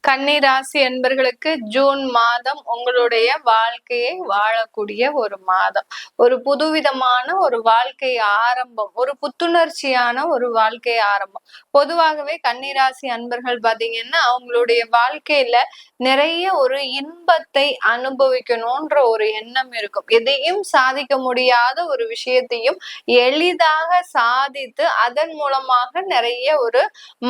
கன்னிராசி என்பர்களுக்கு ஜூன் மாதம் உங்களுடைய வாழ்க்கையை வாழக்கூடிய ஒரு மாதம். ஒரு புதுவிதமான ஒரு வாழ்க்கை ஆரம்பம், ஒரு புத்துணர்ச்சியான ஒரு வாழ்க்கை ஆரம்பம். பொதுவாகவே கன்னிராசி அன்பர்கள் பாத்தீங்கன்னா அவங்களுடைய வாழ்க்கையில நிறைய ஒரு இன்பத்தை அனுபவிக்கணும்ன்ற ஒரு எண்ணம் இருக்கும். எதையும் சாதிக்க முடியாத ஒரு விஷயத்தையும் எளிதாக சாதித்து அதன் மூலமாக நிறைய ஒரு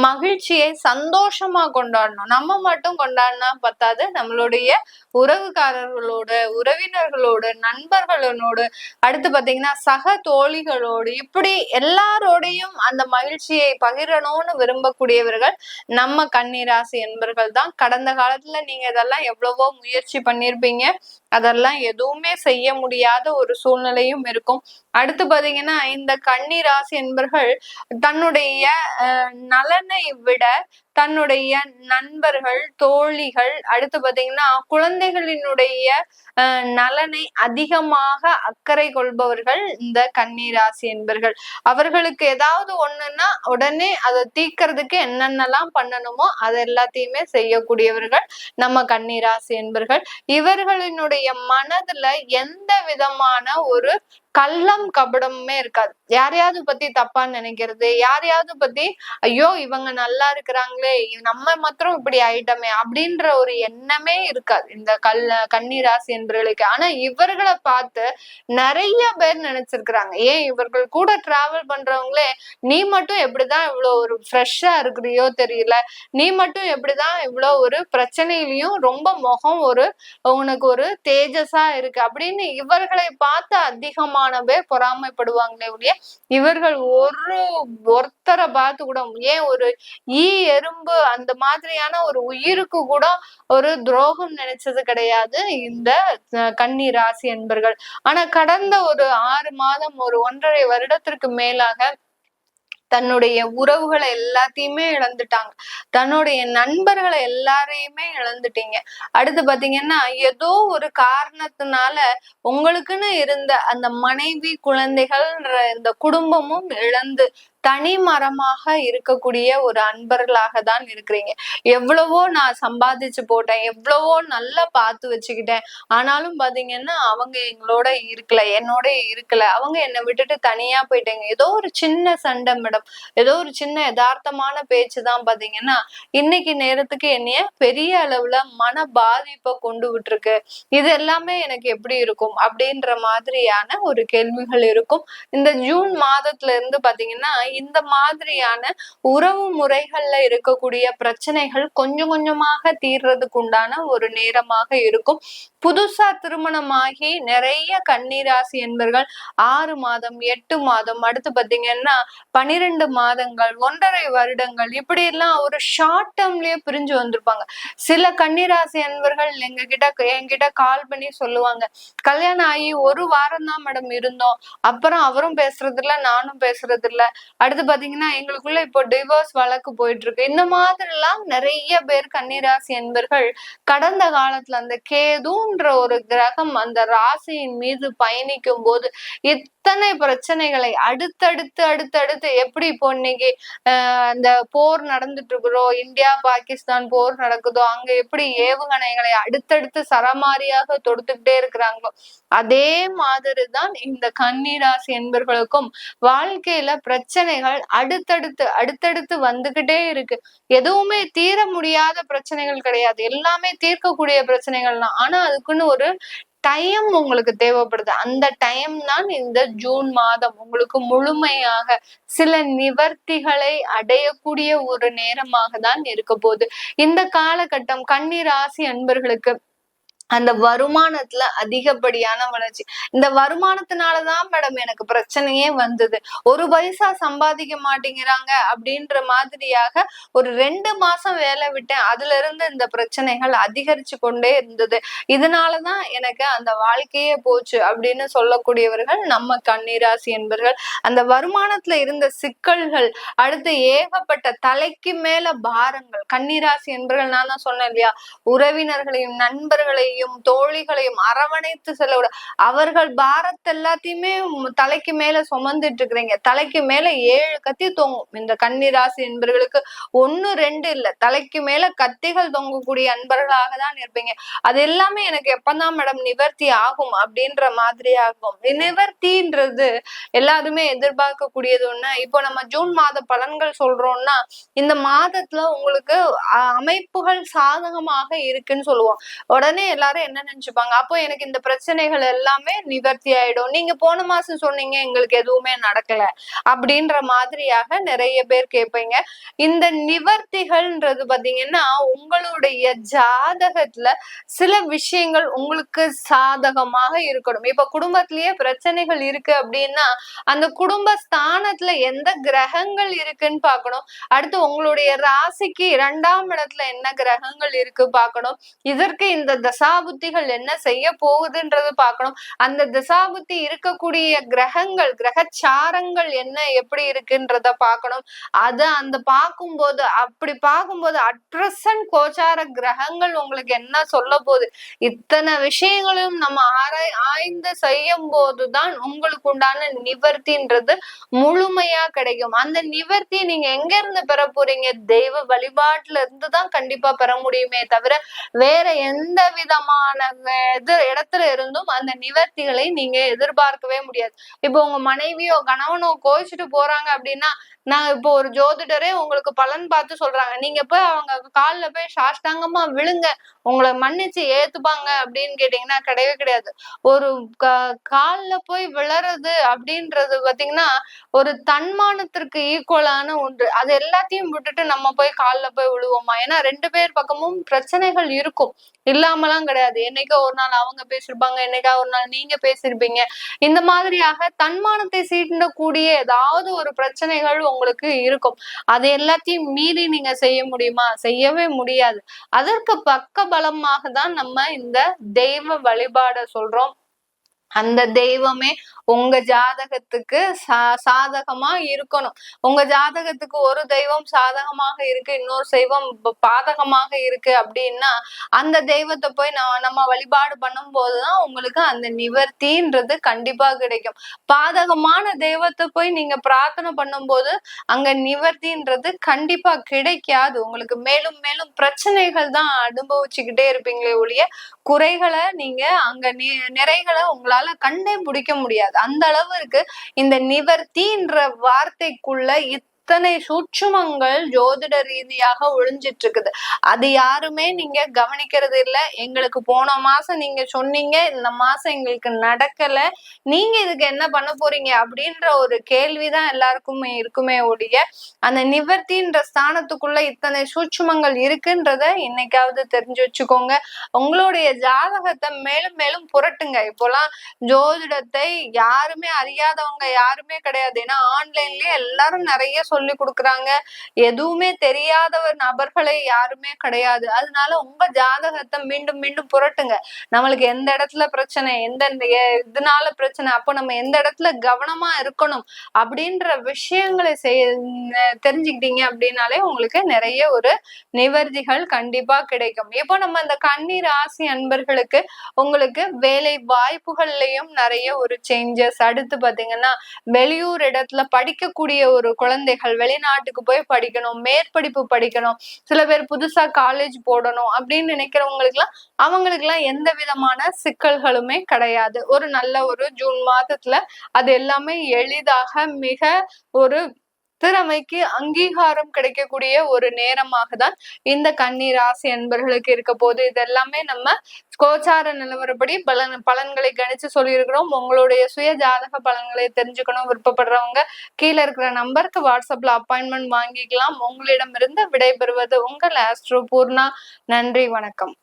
மகிழ்ச்சியை சந்தோஷமா கொண்டாடணும். நம்ம மட்டும் கொண்டாடினா பத்தாது, நம்மளுடைய உறவுக்காரர்களோடு, உறவினர்களோடு, நண்பர்களோடு, அடுத்து பாத்தீங்கன்னா சக தோழிகளோடு, இப்படி எல்லாரோடையும் அந்த மகிழ்ச்சியை பகிரணும்னு விரும்பக்கூடியவர்கள் நம்ம கன்னிராசி என்பர்கள் தான். கடந்த காலத்துல நீங்க இதெல்லாம் எவ்வளவோ முயற்சி பண்ணிருப்பீங்க, அதெல்லாம் எதுவுமே செய்ய முடியாத ஒரு சூழ்நிலையும் இருக்கும். அடுத்து பாத்தீங்கன்னா இந்த கன்னிராசி என்பர்கள் தன்னுடைய நலனை விட தன்னுடைய நண்பர்கள், தோழிகள், அடுத்து பாத்தீங்கன்னா குழந்தைகளினுடைய நலனை அதிகமாக அக்கறை கொள்பவர்கள் இந்த கன்னிராசி என்பர்கள். அவர்களுக்கு ஏதாவது ஒண்ணுன்னா உடனே அதை தீர்க்கறதுக்கு என்னென்னலாம் பண்ணணுமோ அது எல்லாத்தையுமே செய்யக்கூடியவர்கள் நம்ம கன்னிராசி என்பர்கள். இவர்களினுடைய மனதுல எந்த விதமான ஒரு கள்ளம் கபடமுமே இருக்காது. யாரையாவது பத்தி தப்பா நினைக்கிறது, யாரையாவது பத்தி ஐயோ இவங்க நல்லா இருக்கிறாங்களே, நம்ம மாத்திரம் இப்படி ஆயிட்டோமே அப்படின்ற ஒரு எண்ணமே இருக்காது இந்த கன்னிராசி என்பவர்களுக்கு. ஆனா இவர்களை பார்த்து நிறைய பேர் நினைச்சிருக்கிறாங்க, ஏன் இவர்கள் கூட டிராவல் பண்றவங்களே நீ மட்டும் எப்படிதான் இவ்வளவு ஒரு ஃப்ரெஷ்ஷா இருக்கிறியோ தெரியல, நீ மட்டும் எப்படிதான் இவ்வளவு ஒரு பிரச்சனையிலயும் ரொம்ப முகம் ஒரு உனக்கு ஒரு தேஜஸா இருக்கு அப்படின்னு இவர்களை பார்த்து அதிகமான பேர் பொறாமைப்படுவாங்களே ஒழிய இவர்கள் ஒருத்தரை பார்த்து கூட, ஏன் ஒரு எறும்பு அந்த மாதிரியான ஒரு உயிருக்கு கூட ஒரு துரோகம் நினைச்சது கிடையாது இந்த கன்னி ராசி என்பர்கள். ஆனா கடந்த ஒரு 6 மாதம், ஒரு 1.5 வருடத்திற்கு மேலாக தன்னுடைய உறவுகளை எல்லாத்தையுமே இழந்துட்டாங்க, தன்னுடைய நண்பர்களை எல்லாரையுமே இழந்துட்டீங்க. அடுத்து பாத்தீங்கன்னா ஏதோ ஒரு காரணத்தினால உங்களுக்குன்னு இருந்த அந்த மனைவி, குழந்தைகள், இந்த குடும்பமும் இழந்து தனி மரமாக இருக்கக்கூடிய ஒரு அன்பர்களாக தான் இருக்கிறீங்க. எவ்வளவோ நான் சம்பாதிச்சு போட்டேன், எவ்வளவோ நல்லா பார்த்து வச்சுக்கிட்டேன், ஆனாலும் பாத்தீங்கன்னா அவங்க எங்களோட இருக்கல, என்னோட இருக்கல, அவங்க என்னை விட்டுட்டு தனியா போயிட்டாங்க. ஏதோ ஒரு சின்ன சண்டை மேடம், ஏதோ ஒரு சின்ன யதார்த்தமான பேச்சுதான் பாத்தீங்கன்னா இன்னைக்கு நேரத்துக்கு என்னைய பெரிய அளவுல மன பாதிப்பை கொண்டு விட்டுருக்கு. இது எல்லாமே எனக்கு எப்படி இருக்கும் அப்படின்ற மாதிரியான ஒரு கேள்விகள் இருக்கும். இந்த ஜூன் மாதத்துல இருந்து பாத்தீங்கன்னா இந்த மாதிரியான உறவு முறைகள்ல இருக்கக்கூடிய பிரச்சனைகள் கொஞ்சம் கொஞ்சமாக தீர்றதுக்கு உண்டான ஒரு நேரமாக இருக்கும். புதுசா திருமணமாகி நிறைய கன்னிராசி என்பர்கள் 6 மாதம், 8 மாதம், அடுத்து பாத்தீங்கன்னா 12 மாதங்கள், 1.5 வருடங்கள், இப்படி எல்லாம் ஒரு ஷார்ட் டேர்ம்லயே பிரிஞ்சு வந்திருப்பாங்க. சில கன்னிராசி அன்பர்கள் என்கிட்ட கால் பண்ணி சொல்லுவாங்க, கல்யாணம் ஆகி 1 வாரம் தான் மேடம் இருந்தோம், அப்புறம் அவரும் பேசுறது இல்ல, நானும் பேசுறது இல்ல, அடுத்து பாத்தீங்கன்னா எங்களுக்குள்ள இப்போ டிவோர்ஸ் வழக்கு போயிட்டு இருக்கு. இந்த மாதிரி எல்லாம் நிறைய பேர் கன்னிராசி என்பர்கள் கடந்த காலத்துல அந்த கேதுன்ற ஒரு கிரகம் அந்த ராசியின் மீது பயணிக்கும் போது இத்தனை பிரச்சனைகளை அடுத்தடுத்து எப்படி இப்போ இன்னைக்கு அந்த போர் நடந்துட்டு இருக்கிறோம், இந்தியா பாகிஸ்தான் போர் நடக்குதோ, அங்க எப்படி ஏவுகணைகளை அடுத்தடுத்து சரமாரியாக தொடுத்துக்கிட்டே இருக்கிறாங்களோ, அதே மாதிரிதான் இந்த கன்னிராசி என்பர்களுக்கும் வாழ்க்கையில பிரச்சனைகள் அடுத்தடுத்து வந்துகிட்டே இருக்கு. எதுவுமே தீர முடியாத பிரச்சனைகள் கிடையாது, எல்லாமே தீர்க்கக்கூடிய பிரச்சனைகள் தான். ஆனா அதுக்குன்னு ஒரு டைம் உங்களுக்கு தேவைப்படுது. அந்த டைம் தான் இந்த ஜூன் மாதம் உங்களுக்கு முழுமையாக சில நிவர்த்திகளை அடையக்கூடிய ஒரு நேரமாக தான் இருக்க போகுது. இந்த காலகட்டம் கன்னி ராசி அன்பர்களுக்கு அந்த வருமானத்துல அதிகப்படியான வளர்ச்சி. இந்த வருமானத்தினாலதான் மேடம் எனக்கு பிரச்சனையே வந்தது, 1 பைசா சம்பாதிக்க மாட்டேங்கிறாங்க அப்படின்ற மாதிரியாக ஒரு 2 மாசம் வேலை விட்டேன், அதுல இருந்து இந்த பிரச்சனைகள் அதிகரிச்சு கொண்டே இருந்தது, இதனாலதான் எனக்கு அந்த வாழ்க்கையே போச்சு அப்படின்னு சொல்லக்கூடியவர்கள் நம்ம கன்னிராசி என்பர்கள். அந்த வருமானத்துல இருந்த சிக்கல்கள், அடுத்து ஏகப்பட்ட தலைக்கு மேல பாரங்கள், கன்னிராசி என்பர்கள் நான் தான் சொன்னேன் இல்லையா, உறவினர்களையும் நண்பர்களையும் தோழனையும் தோழிகளையும் அரவணைத்து செல்ல அவர்கள் பாரத்தை எல்லாத்தையுமே தலைக்கு மேல சுமந்துட்டு இருக்கிறீங்க. தலைக்கு மேல 7 கத்தி தொங்கும். இந்த கன்னிராசி என்பர்களுக்கு 1 2 இல்ல, தலைக்கு மேல கத்திகள் தொங்கக்கூடிய அன்பர்களாக தான் இருப்பீங்க. அது எல்லாமே எனக்கு எப்பதான் மேடம் நிவர்த்தி ஆகும் அப்படின்ற மாதிரி ஆகும். நிவர்த்தின்றது எல்லாருமே எதிர்பார்க்கக்கூடியது ஒண்ணு. இப்போ நம்ம ஜூன் மாத பலன்கள் சொல்றோம்னா இந்த மாதத்துல உங்களுக்கு அமைப்புகள் சாதகமாக இருக்குன்னு சொல்லுவோம். உடனே எல்லாரும் என்ன நினைச்சுப்பாங்க, அப்போ எனக்கு இந்த பிரச்சனைகள் எல்லாமே நிவர்த்தி ஆயிடும். நீங்க போன மாசம் சொன்னீங்க எங்களுக்கு எதுவுமே நடக்கல அப்படின்ற மாதிரியாக நிறைய பேர் கேட்பீங்க. இந்த நிவர்த்திகள்ன்றது பாத்தீங்கன்னா உங்களுடைய ஜாதகத்துல சில விஷயங்கள் உங்களுக்கு சாதகமாக இருக்கணும். இப்ப குடும்பத்திலேயே பிரச்சனைகள் இருக்கு அப்படின்னா அந்த குடும்ப ஸ்தானத்துல எந்த கிரகங்கள் இருக்குன்னு பார்க்கணும். அடுத்து உங்களுடைய ராசிக்கு 2ஆம் இடத்துல என்ன கிரகங்கள் இருக்கு பார்க்கணும். இதற்கு இந்த தசாபுத்திகள் என்ன செய்ய போகுதுன்றது பார்க்கணும். அந்த தசாபுத்தி இருக்கக்கூடிய கிரகங்கள் கிரகச்சாரங்கள் என்ன எப்படி இருக்குன்றத பார்க்கணும். அந்த பார்க்கும்போது அட்ரசன்ட் கோச்சார கிரகங்கள் உங்களுக்கு என்ன சொல்ல போகுது, இத்தனை விஷயங்களையும் நம்ம ஆய்ந்து செய்யும் போதுதான் உங்களுக்கு உண்டான நிவர்த்தின்றது முழுமையா கிடைக்கும். அந்த நிவர்த்தி நீங்க எங்க இருந்து பெற போறீங்க? தெய்வ வழிபாட்டுல இருந்துதான் கண்டிப்பா பெற முடியுமே தவிர வேற எந்த விதமான இடத்துல இருந்தும் அந்த நிவர்த்திகளை நீங்க எதிர்பார்க்கவே முடியாது. இப்போ உங்க மனைவியோ கணவனோ கோச்சிட்டு போறாங்க அப்படின்னா, நான் இப்போ ஒரு ஜோதிடரே உங்களுக்கு பலன் பார்த்து சொல்றாங்க, நீங்க போய் அவங்க கால்ல போய் சாஷ்டாங்கமா விழுங்க, உங்களை மன்னிச்சு ஏத்துப்பாங்க அப்படின்னு கேட்டீங்கன்னா கிடையவே கிடையாது. ஒரு கால்ல போய் விழறது அப்படின்றது பாத்தீங்கன்னா ஒரு தன்மானத்திற்கு ஈக்குவலான ஒன்று. அது எல்லாத்தையும் விட்டுட்டு நம்ம போய் கால்ல போய் விழுவோமா? ஏன்னா 2 பேர் பக்கமும் பிரச்சனைகள் இருக்கும், இல்லாமலாம் கிடையாது. என்னைக்கோ ஒரு நாள் அவங்க பேசிருப்பாங்க, என்னைக்கா ஒரு நாள் நீங்க பேசிருப்பீங்க. இந்த மாதிரியாக தன்மானத்தை சீண்டக்கூடிய ஏதாவது ஒரு பிரச்சனைகள் உங்களுக்கு இருக்கும். அது எல்லாத்தையும் மீறி நீங்க செய்ய முடியுமா? செய்யவே முடியாது. அதற்கு பக்க பலமாக தான் நம்ம இந்த தெய்வ வழிபாட சொல்றோம். அந்த தெய்வமே உங்க ஜாதகத்துக்கு சாதகமா இருக்கணும். உங்க ஜாதகத்துக்கு ஒரு தெய்வம் சாதகமாக இருக்கு, இன்னொரு தெய்வம் பாதகமாக இருக்கு அப்படின்னா அந்த தெய்வத்தை போய் நம்ம வழிபாடு பண்ணும் போதுதான் உங்களுக்கு அந்த நிவர்த்தின்றது கண்டிப்பா கிடைக்கும். பாதகமான தெய்வத்தை போய் நீங்க பிரார்த்தனை பண்ணும் போது அங்க நிவர்த்தின்றது கண்டிப்பா கிடைக்காது. உங்களுக்கு மேலும் மேலும் பிரச்சனைகள் தான் அனுபவிச்சுக்கிட்டே இருப்பீங்களே ஒழிய குறைகளை நீங்க அங்க நிறைகளை உங்களால கண்டே பிடிக்க முடியாது. அந்த அளவுக்கு இந்த நிவர்த்தின்ற வார்த்தைக்குள்ள இத்தனை சூட்சுமங்கள் ஜோதிட ரீதியாக ஒழிஞ்சிட்டு இருக்குது. அது யாருமே நீங்க கவனிக்கிறது இல்லை. எங்களுக்கு போன மாசம் நீங்க சொன்னீங்க, இந்த மாசம் எங்களுக்கு நடக்கல, நீங்க இதுக்கு என்ன பண்ண போறீங்க அப்படின்ற ஒரு கேள்விதான் எல்லாருக்குமே இருக்குமே ஒழிய அந்த நிவர்த்தின்ற ஸ்தானத்துக்குள்ள இத்தனை சூட்சுமங்கள் இருக்குன்றத இன்னைக்காவது தெரிஞ்சு வச்சுக்கோங்க. உங்களுடைய ஜாதகத்தை மேலும் மேலும் புரட்டுங்க. இப்போலாம் ஜோதிடத்தை யாருமே அறியாதவங்க யாருமே கிடையாது. ஏன்னா ஆன்லைன்லயே எல்லாரும் நிறைய சொல்லி கொடுக்குறாங்க. எதுவுமே தெரியாதவர் நபர்களை யாருமே கிடையாது. அதனால உங்க ஜாதகத்தை மீண்டும் மீண்டும் புரட்டுங்க. நம்மளுக்கு எந்த இடத்துல பிரச்சனை, இதனால பிரச்சனை, அப்போ நம்ம எந்த இடத்துல கவனமா இருக்கணும் அப்படின்ற விஷயங்களை தெரிஞ்சுக்கிட்டீங்க அப்படின்னாலே உங்களுக்கு நிறைய ஒரு நிவர்த்திகள் கண்டிப்பா கிடைக்கும். இப்போ நம்ம இந்த கன்னி ராசி அன்பர்களுக்கு உங்களுக்கு வேலை வாய்ப்புகள்லயும் நிறைய ஒரு சேஞ்சஸ். அடுத்து பாத்தீங்கன்னா வெளியூர் இடத்துல படிக்கக்கூடிய ஒரு குழந்தைகள் வெளிநாட்டுக்கு போய் படிக்கணும், மேற்படிப்பு படிக்கணும், சில பேர் புதுசா காலேஜ் போடணும் அப்படின்னு நினைக்கிறவங்களுக்கு எல்லாம் அவங்களுக்கு எல்லாம் எந்த விதமான சிக்கல்களுமே கிடையாது. ஒரு நல்ல ஒரு ஜூன் மாதத்துல அது எல்லாமே எளிதாக மிக ஒரு திறமைக்கு அங்கீகாரம் கிடைக்கக்கூடிய ஒரு நேரமாக தான் இந்த கன்னி ராசி அன்பர்களுக்கு இருக்க போது. இதெல்லாமே நம்ம கோச்சார நிலவரப்படி பலன்களை கணிச்சு சொல்லியிருக்கிறோம். உங்களுடைய சுய ஜாதக பலன்களை தெரிஞ்சுக்கணும் விருப்பப்படுறவங்க கீழே இருக்கிற நம்பருக்கு வாட்ஸ்அப்ல அப்பாயின்மெண்ட் வாங்கிக்கலாம். உங்களிடமிருந்து விடைபெறுவது உங்கள் ஆஸ்ட்ரோ பூர்ணா. நன்றி, வணக்கம்.